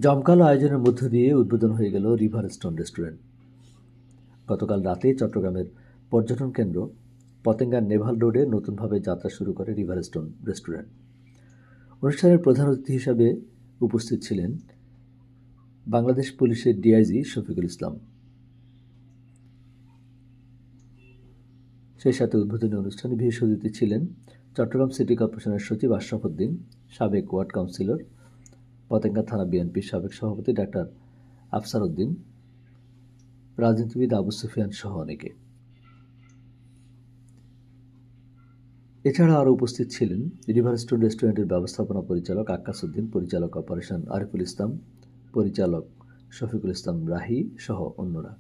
জমকালো আয়োজনের মধ্য দিয়ে উদ্বোধন হয়ে গেল রিভার স্টোন রেস্টুরেন্ট। গতকাল রাতে চট্টগ্রামের পর্যটন কেন্দ্র পতেঙ্গার নেভাল রোডে নতুনভাবে যাত্রা শুরু করে রিভার স্টোন রেস্টুরেন্ট। অনুষ্ঠানের প্রধান অতিথি হিসাবে উপস্থিত ছিলেন বাংলাদেশ পুলিশের ডিআইজি শফিকুল ইসলাম। সেই সাথে উদ্বোধনী অনুষ্ঠানে বিশেষ অতিথি ছিলেন চট্টগ্রাম সিটি কর্পোরেশনের সচিব আশরাফ উদ্দিন, সাবেক ওয়ার্ড কাউন্সিলর, পতেঙ্গা থানা বিএনপির সাবেক সভাপতি ডাক্তার আফসার উদ্দিন, রাজনীতিবিদ আবু সুফিয়ান সহ অনেকে। এছাড়া আরও উপস্থিত ছিলেন রিভার স্টোন রেস্টুরেন্টের ব্যবস্থাপনা পরিচালক আক্কাস উদ্দিন, পরিচালক অপারেশন আরিফুল ইসলাম, পরিচালক শফিকুল ইসলাম রাহি সহ অন্যরা।